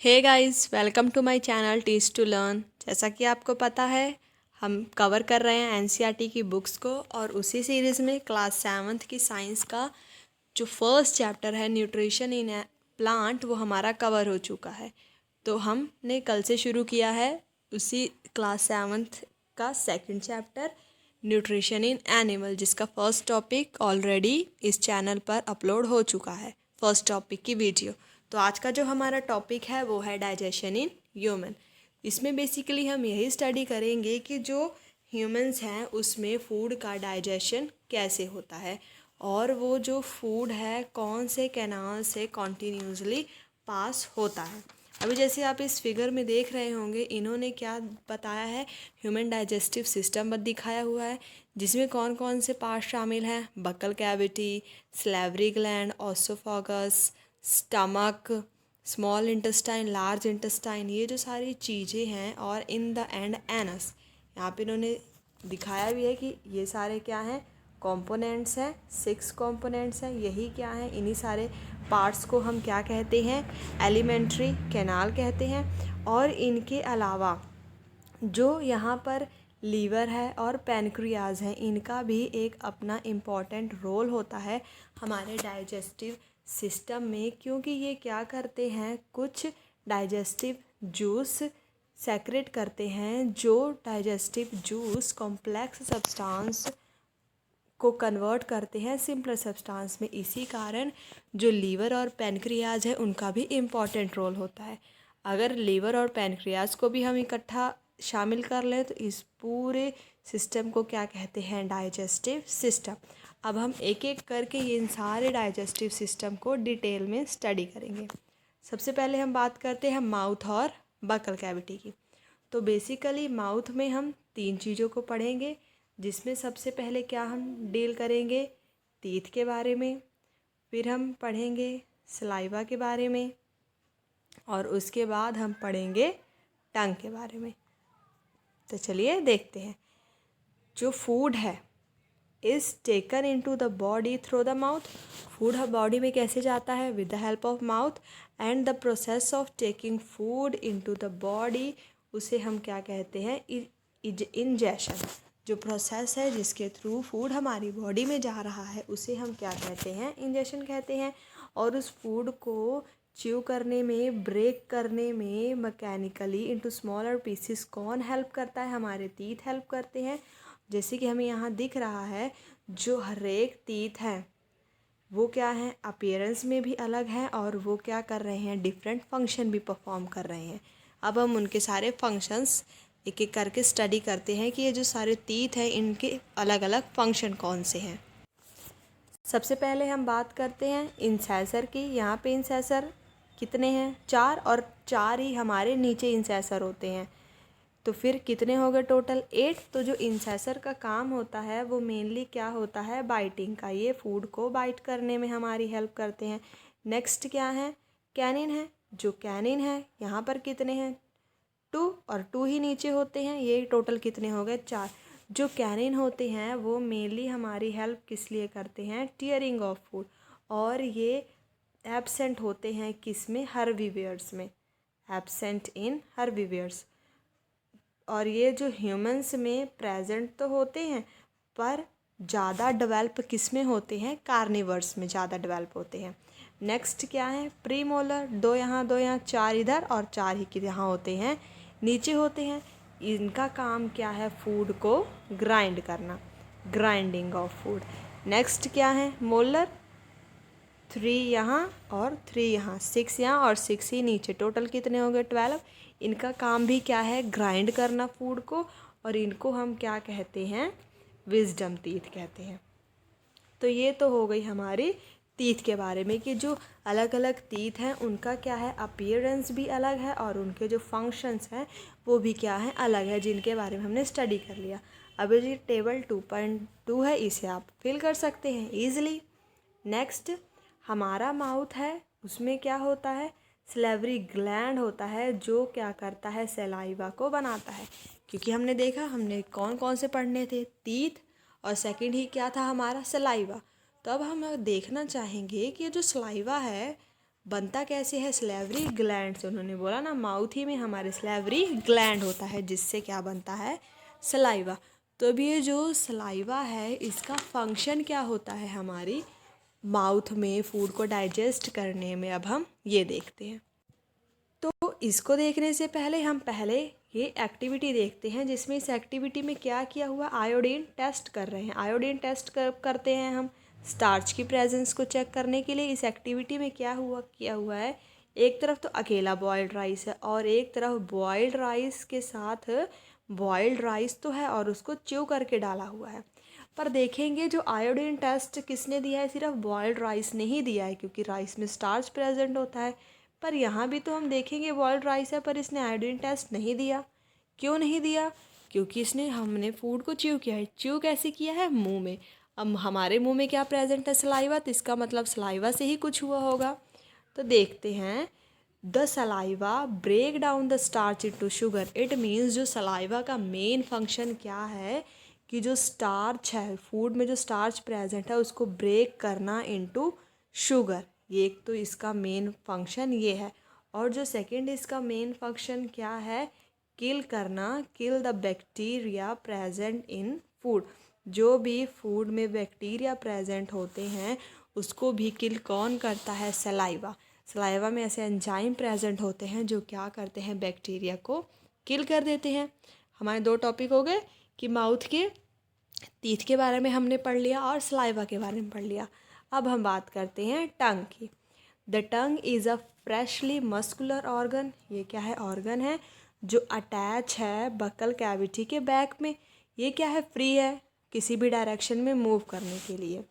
Hey guys, welcome to my channel teach to learn. जैसा कि आपको पता है, हम कवर कर रहे हैं एनसीईआरटी की बुक्स को और उसी सीरीज़ में क्लास 7th की साइंस का जो फर्स्ट चैप्टर है न्यूट्रिशन इन प्लांट वो हमारा कवर हो चुका है। तो हमने कल से शुरू किया है उसी क्लास 7th का second chapter nutrition in animal, जिसका फर्स्ट टॉपिक ऑलरेडी इस चैनल पर अपलोड हो चुका है, फर्स्ट टॉपिक की वीडियो। तो आज का जो हमारा टॉपिक है वो है डाइजेशन इन ह्यूमन। इसमें बेसिकली हम यही स्टडी करेंगे कि जो ह्यूमंस हैं उसमें फूड का डाइजेशन कैसे होता है और वो जो फूड है कौन से कैनाल से कॉन्टीन्यूसली पास होता है। अभी जैसे आप इस फिगर में देख रहे होंगे, इन्होंने क्या बताया है, ह्यूमन डाइजेस्टिव सिस्टम पर दिखाया हुआ है, जिसमें कौन कौन से पार्ट शामिल हैं। Buccal cavity, salivary gland, oesophagus, stomach, small intestine, large intestine, ये जो सारी चीज़ें हैं, और इन द एंड एनस। यहाँ पे इन्होंने दिखाया भी है कि ये सारे क्या हैं, कंपोनेंट्स हैं, 6 कंपोनेंट्स हैं। यही क्या हैं, इन्हीं सारे पार्ट्स को हम क्या कहते हैं, एलिमेंट्री कैनाल कहते हैं। और इनके अलावा जो यहाँ पर लीवर है और पैनक्रियाज है, इनका भी एक अपना इम्पॉर्टेंट रोल होता है हमारे डाइजेस्टिव सिस्टम में, क्योंकि ये क्या करते हैं, कुछ डाइजेस्टिव जूस सेक्रेट करते हैं, जो डाइजेस्टिव जूस कॉम्प्लेक्स सब्सटेंस को कन्वर्ट करते हैं सिंपल सब्सटेंस में। इसी कारण जो लीवर और पैनक्रियाज है उनका भी इम्पॉर्टेंट रोल होता है। अगर लीवर और पैनक्रियाज को भी हम इकट्ठा शामिल कर लें तो इस पूरे सिस्टम को क्या कहते हैं, डाइजेस्टिव सिस्टम। अब हम एक एक करके ये इन सारे डाइजेस्टिव सिस्टम को डिटेल में स्टडी करेंगे। सबसे पहले हम बात करते हैं माउथ और बकल कैविटी की। तो बेसिकली माउथ में हम 3 चीज़ों को पढ़ेंगे, जिसमें सबसे पहले क्या हम डील करेंगे, टीथ के बारे में, फिर हम पढ़ेंगे सलाइवा के बारे में, और उसके बाद हम पढ़ेंगे टंग के बारे में। तो चलिए देखते हैं। जो फूड है is taken into the body through the mouth. Food body में कैसे जाता है, with the help of mouth. And the process of taking food into the body, उसे हम क्या कहते हैं, इंजेशन। जो प्रोसेस है जिसके थ्रू फूड हमारी बॉडी में जा रहा है उसे हम क्या कहते हैं, इंजेशन कहते हैं। और उस फूड को च्यू करने में, ब्रेक करने में मैकेनिकली इनटू स्मॉलर पीसेस कौन हेल्प करता है, हमारे टीथ हेल्प करते हैं। जैसे कि हमें यहाँ दिख रहा है, जो हर एक टीथ हैं वो क्या है, अपीयरेंस में भी अलग हैं और वो क्या कर रहे हैं, डिफरेंट फंक्शन भी परफॉर्म कर रहे हैं। अब हम उनके सारे फंक्शंस एक एक करके स्टडी करते हैं कि ये जो सारे टीथ हैं इनके अलग अलग फंक्शन कौन से हैं। सबसे पहले हम बात करते हैं इंसैसर की। यहाँ पे इंसैसर कितने हैं, 4, और 4 ही हमारे नीचे इंसैसर होते हैं। तो फिर कितने हो गए टोटल, 8। तो जो इंसैसर का काम होता है वो मेनली क्या होता है, बाइटिंग का। ये फूड को बाइट करने में हमारी हेल्प करते हैं। नेक्स्ट क्या है, कैनिन है। जो कैनिन है यहाँ पर कितने हैं, 2, और 2 ही नीचे होते हैं। ये टोटल कितने हो गए, 4। जो कैनिन होते हैं वो मेनली हमारी हेल्प किस लिए करते हैं, टीयरिंग ऑफ फूड। और ये एब्सेंट होते हैं किस में, हर्बीवियर्स में, एब्सेंट इन हर्बीवियर्स। और ये जो ह्यूमंस में प्रेजेंट तो होते हैं, पर ज़्यादा डेवलप किस में होते हैं, कार्निवर्स में ज़्यादा डेवलप होते हैं। नेक्स्ट क्या है, प्रीमोलर। 2 यहाँ 2 यहाँ, 4 इधर और 4 ही यहाँ होते हैं, नीचे होते हैं। इनका काम क्या है, फूड को ग्राइंड करना, ग्राइंडिंग ऑफ फूड। नेक्स्ट क्या है, मोलर। 3 यहाँ और 3 यहाँ, 6 यहाँ और 6 ही नीचे, टोटल कितने हो गए, 12। इनका काम भी क्या है, ग्राइंड करना फूड को, और इनको हम क्या कहते हैं, विजडम टीथ कहते हैं। तो ये तो हो गई हमारी टीथ के बारे में कि जो अलग अलग टीथ हैं उनका क्या है, अपीयरेंस भी अलग है और उनके जो फंक्शंस हैं वो भी क्या है, अलग है, जिनके बारे में हमने स्टडी कर लिया। अब ये टेबल 2.2 है, इसे आप फिल कर सकते हैं ईजिली। नेक्स्ट हमारा माउथ है, उसमें क्या होता है, सलेवरी ग्लैंड होता है, जो क्या करता है, सलाइवा को बनाता है। क्योंकि हमने देखा, हमने कौन कौन से पढ़ने थे, टीथ, और सेकंड ही क्या था हमारा, सलाइवा। तो अब हम देखना चाहेंगे कि ये जो सलाइवा है बनता कैसे है? सलेवरी ग्लैंड से। उन्होंने बोला ना, माउथ ही में हमारे सलेवरी ग्लैंड होता है, जिससे क्या बनता है? सलाइवा। तो अब ये जो सलाइवा है, इसका फंक्शन क्या होता है हमारी माउथ में फूड को डाइजेस्ट करने में? अब हम ये देखते हैं। तो इसको देखने से पहले हम ये एक्टिविटी देखते हैं, जिसमें इस एक्टिविटी में क्या किया हुआ? आयोडीन टेस्ट कर रहे हैं। आयोडीन टेस्ट करते हैं हम स्टार्च की प्रेजेंस को चेक करने के लिए। इस एक्टिविटी में किया हुआ है, एक तरफ तो अकेला बॉइल्ड राइस है और एक तरफ बॉइल्ड राइस के साथ बॉइल्ड राइस तो है और उसको च्यू करके डाला हुआ है। पर देखेंगे जो आयोडीन टेस्ट किसने दिया है? सिर्फ बॉइल्ड राइस ने ही दिया है, क्योंकि राइस में स्टार्च प्रेजेंट होता है। पर यहाँ भी तो हम देखेंगे बॉइल्ड राइस है, पर इसने आयोडीन टेस्ट नहीं दिया। क्यों नहीं दिया? क्योंकि हमने फूड को च्यू किया है। च्यू कैसे किया है? मुंह में। अब हमारे मुंह में क्या प्रेजेंट है? सलाइवा। तो इसका मतलब सलाइवा से ही कुछ हुआ होगा। तो देखते हैं, the saliva break down the starch into sugar. It means जो सलाइवा का मेन फंक्शन क्या है कि जो स्टार्च है, फूड में जो स्टार्च प्रेजेंट है, उसको ब्रेक करना इनटू शुगर। ये एक तो इसका मेन फंक्शन ये है। और जो सेकंड इसका मेन फंक्शन क्या है? किल करना, kill the bacteria present in food. जो भी फूड में बैक्टीरिया प्रेजेंट होते हैं उसको भी किल कौन करता है? सलाइवा। सलाइवा में ऐसे एंजाइम प्रेजेंट होते हैं जो क्या करते हैं? बैक्टीरिया को किल कर देते हैं। हमारे दो टॉपिक हो गए कि माउथ के टीथ के बारे में हमने पढ़ लिया और सलाइवा के बारे में पढ़ लिया। अब हम बात करते हैं टंग की। The tongue is a freshly muscular organ. ये क्या है? ऑर्गन है जो अटैच है बकल कैविटी के बैक में। ये क्या है? फ्री है किसी भी डायरेक्शन में मूव करने के लिए।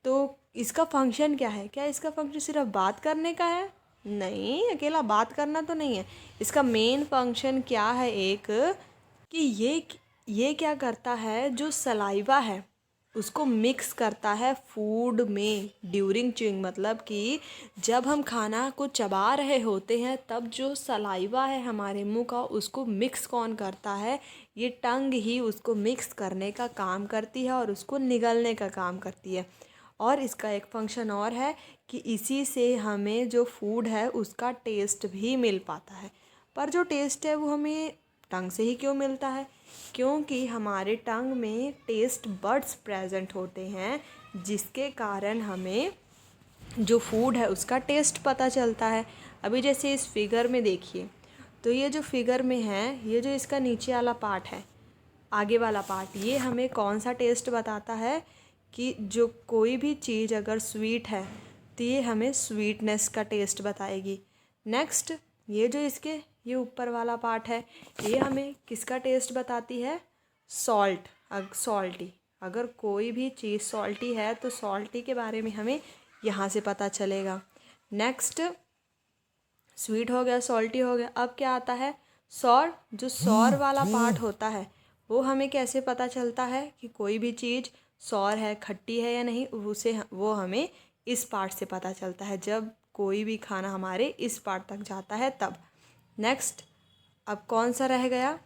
तो इसका फंक्शन क्या है? क्या इसका फंक्शन सिर्फ बात करने का है? नहीं, अकेला बात करना तो नहीं है। इसका मेन फंक्शन क्या है? एक कि ये क्या करता है? जो सलाइवा है उसको मिक्स करता है फूड में ड्यूरिंग च्यूइंग। मतलब कि जब हम खाना को चबा रहे होते हैं तब जो सलाइवा है हमारे मुंह का, उसको मिक्स कौन करता है? ये टंग ही उसको मिक्स करने का काम करती है और उसको निगलने का काम करती है। और इसका एक फंक्शन और है कि इसी से हमें जो फूड है उसका टेस्ट भी मिल पाता है। पर जो टेस्ट है वो हमें टंग से ही क्यों मिलता है? क्योंकि हमारे टंग में टेस्ट बड्स प्रेजेंट होते हैं, जिसके कारण हमें जो फूड है उसका टेस्ट पता चलता है। अभी जैसे इस फिगर में देखिए, तो ये जो फिगर में है, ये जो इसका नीचे वाला पार्ट है, आगे वाला पार्ट, ये हमें कौन सा टेस्ट बताता है? कि जो कोई भी चीज़ अगर स्वीट है तो ये हमें स्वीटनेस का टेस्ट बताएगी। नेक्स्ट, ये जो इसके ये ऊपर वाला पार्ट है, ये हमें किसका टेस्ट बताती है? सॉल्ट। सॉल्टी। अगर कोई भी चीज़ सॉल्टी है तो सॉल्टी के बारे में हमें यहाँ से पता चलेगा। नेक्स्ट, स्वीट हो गया, सॉल्टी हो गया। अब क्या आता है? सॉर। जो सॉर वाला पार्ट होता है वो हमें कैसे पता चलता है कि कोई भी चीज़ सॉर है, खट्टी है या नहीं? वो हमें इस पार्ट से पता चलता है, जब कोई भी खाना हमारे इस पार्ट तक जाता है तब। नेक्स्ट, अब कौन सा रह गया?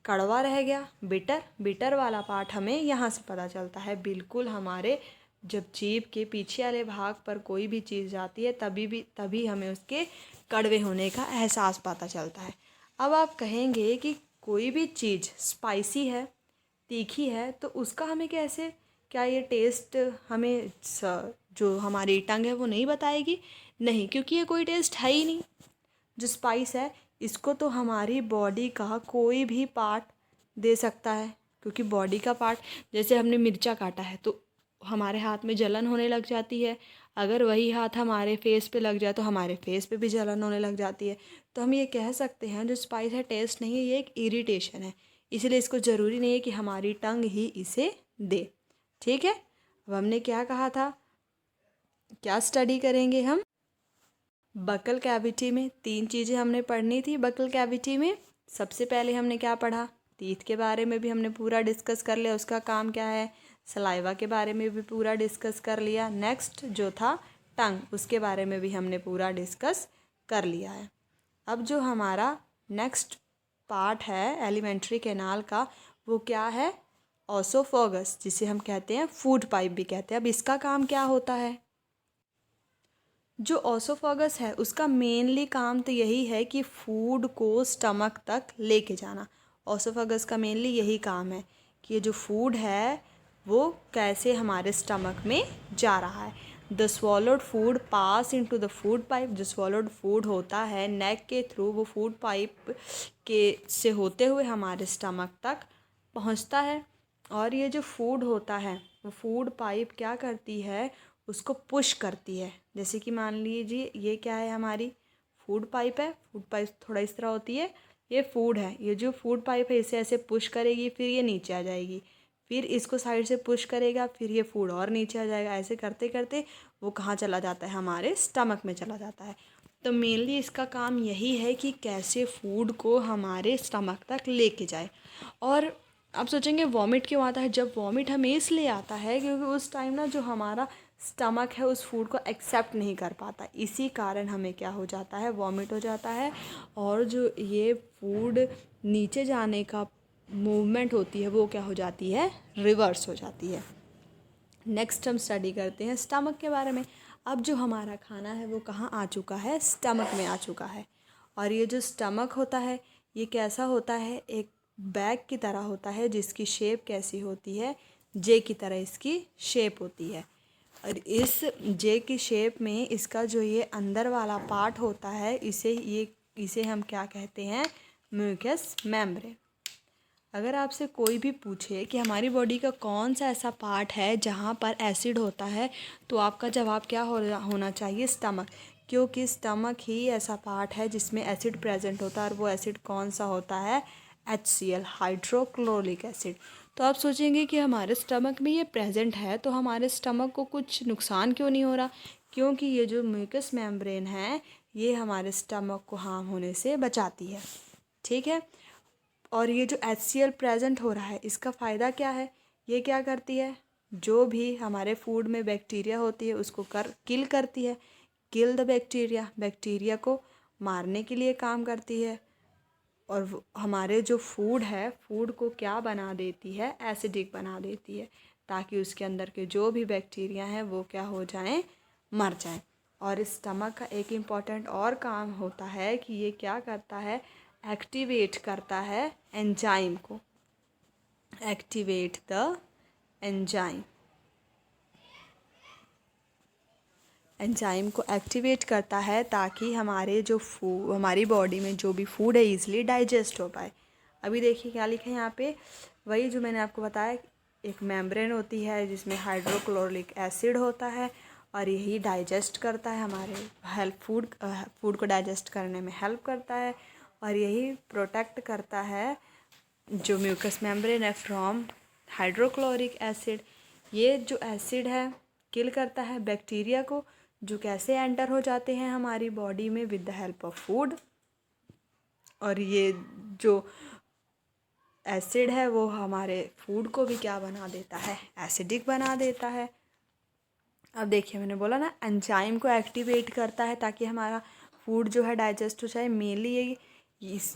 कड़वा रह गया, बिटर। बिटर वाला पार्ट हमें यहाँ से पता चलता है। बिल्कुल हमारे जब जीभ के पीछे वाले भाग पर कोई भी चीज़ जाती है तभी हमें उसके कड़वे होने का एहसास पता चलता है। अब आप कहेंगे कि कोई भी चीज़ स्पाइसी है, तीखी है, तो उसका हमें कैसे, क्या ये टेस्ट हमें जो हमारी टंग है वो नहीं बताएगी? नहीं, क्योंकि ये कोई टेस्ट है ही नहीं। जो स्पाइस है इसको तो हमारी बॉडी का कोई भी पार्ट दे सकता है, क्योंकि बॉडी का पार्ट, जैसे हमने मिर्चा काटा है तो हमारे हाथ में जलन होने लग जाती है। अगर वही हाथ हमारे फेस पे लग जाए तो हमारे फेस पे भी जलन होने लग जाती है। तो हम ये कह सकते हैं जो स्पाइस है टेस्ट नहीं है, ये एक इरिटेशन है। इसलिए इसको ज़रूरी नहीं है कि हमारी टंग ही इसे दे। ठीक है, अब हमने क्या कहा था, क्या स्टडी करेंगे हम? बकल कैविटी में 3 चीज़ें हमने पढ़नी थी। बकल कैविटी में सबसे पहले हमने क्या पढ़ा? टीथ के बारे में भी हमने पूरा डिस्कस कर लिया, उसका काम क्या है। सलाइवा के बारे में भी पूरा डिस्कस कर लिया। नेक्स्ट जो था टंग, उसके बारे में भी हमने पूरा डिस्कस कर लिया है। अब जो हमारा नेक्स्ट पार्ट है एलिमेंट्री कैनाल का, वो क्या है? ओसोफोगस, जिसे हम कहते हैं फूड पाइप भी कहते हैं। अब इसका काम क्या होता है? जो ओसोफेगस है उसका मेनली काम तो यही है कि फूड को स्टमक तक लेके जाना। ओसोफेगस का मेनली यही काम है कि ये जो फूड है वो कैसे हमारे स्टमक में जा रहा है। The swallowed food pass into the food pipe. जो स्वॉलोड फूड होता है नेक के थ्रू वो फूड पाइप के से होते हुए हमारे स्टमक तक पहुंचता है। और ये जो फूड होता है वो फूड पाइप क्या करती है, उसको पुश करती है। जैसे कि मान लीजिए ये क्या है, हमारी फूड पाइप है। फूड पाइप थोड़ा इस तरह होती है, ये फूड है। ये जो फूड पाइप है इसे ऐसे पुश करेगी, फिर ये नीचे आ जाएगी, फिर इसको साइड से पुश करेगा, फिर ये फूड और नीचे आ जाएगा। ऐसे करते करते वो कहाँ चला जाता है, हमारे स्टमक में चला जाता है। तो मेनली इसका काम यही है कि कैसे फूड को हमारे स्टमक तक लेके जाए। और आप सोचेंगे वॉमिट क्यों आता है। जब वॉमिट हमें इसलिए आता है क्योंकि उस टाइम ना जो हमारा स्टमक है उस फूड को एक्सेप्ट नहीं कर पाता, इसी कारण हमें क्या हो जाता है, वॉमिट हो जाता है। और जो ये फूड नीचे जाने का मूवमेंट होती है वो क्या हो जाती है, रिवर्स हो जाती है। नेक्स्ट हम स्टडी करते हैं स्टमक के बारे में। अब जो हमारा खाना है वो कहाँ आ चुका है, स्टमक में आ चुका है। और ये जो स्टमक होता है ये कैसा होता है, एक बैग की तरह होता है जिसकी शेप कैसी होती है, जे की तरह इसकी शेप होती है। और इस जे की शेप में इसका जो ये अंदर वाला पार्ट होता है इसे हम क्या कहते हैं, म्यूकस मेम्ब्रेन। अगर आपसे कोई भी पूछे कि हमारी बॉडी का कौन सा ऐसा पार्ट है जहाँ पर एसिड होता है, तो आपका जवाब क्या होना चाहिए, स्टमक। क्योंकि स्टमक ही ऐसा पार्ट है जिसमें एसिड प्रेजेंट होता है। और वो एसिड कौन सा होता है, HCl, हाइड्रोक्लोरिक एसिड। तो आप सोचेंगे कि हमारे स्टमक में ये प्रेजेंट है तो हमारे स्टमक को कुछ नुकसान क्यों नहीं हो रहा। क्योंकि ये जो म्यूकस मेम्ब्रेन है ये हमारे स्टमक को हार्म होने से बचाती है। ठीक है। और ये जो HCl प्रेजेंट हो रहा है इसका फ़ायदा क्या है, ये क्या करती है, जो भी हमारे फूड में बैक्टीरिया होती है उसको किल करती है। किल द बैक्टीरिया, बैक्टीरिया को मारने के लिए काम करती है। और हमारे जो फूड है फूड को क्या बना देती है, एसिडिक बना देती है, ताकि उसके अंदर के जो भी बैक्टीरिया हैं वो क्या हो जाएं, मर जाएं। और स्टमक का एक इम्पॉर्टेंट और काम होता है कि ये क्या करता है, एक्टिवेट करता है एंजाइम को। एक्टिवेट द एंजाइम, एंजाइम को एक्टिवेट करता है ताकि हमारे जो हमारी बॉडी में जो भी फूड है ईज़िली डाइजेस्ट हो पाए। अभी देखिए क्या लिखा है यहाँ पे, वही जो मैंने आपको बताया, एक मेम्ब्रेन होती है जिसमें हाइड्रोक्लोरिक एसिड होता है और यही डाइजेस्ट करता है, हमारे फूड को डाइजेस्ट करने में हेल्प करता है। और यही प्रोटेक्ट करता है जो म्यूकस मेम्ब्रेन है फ्रॉम हाइड्रोक्लोरिक एसिड। ये जो एसिड है किल करता है बैक्टीरिया को, जो कैसे एंटर हो जाते हैं हमारी बॉडी में with the help of food. और ये जो एसिड है वो हमारे फूड को भी क्या बना देता है, एसिडिक बना देता है। अब देखिए मैंने बोला ना एंजाइम को एक्टिवेट करता है ताकि हमारा फूड जो है डाइजेस्ट हो जाए। मेनली ये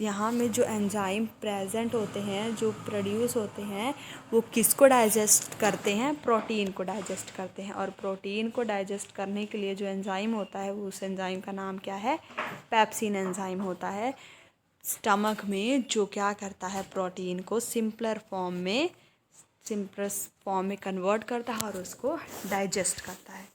यहाँ में जो एंजाइम प्रेजेंट होते हैं, जो प्रोड्यूस होते हैं, वो किसको डाइजेस्ट करते हैं, प्रोटीन को डाइजेस्ट करते हैं। और प्रोटीन को डाइजेस्ट करने के लिए जो एंजाइम होता है उस एंजाइम का नाम क्या है, पेप्सिन एंजाइम होता है। स्टमक में जो क्या करता है, प्रोटीन को सिंपलेस्ट फॉर्म में कन्वर्ट करता है और उसको डाइजेस्ट करता है।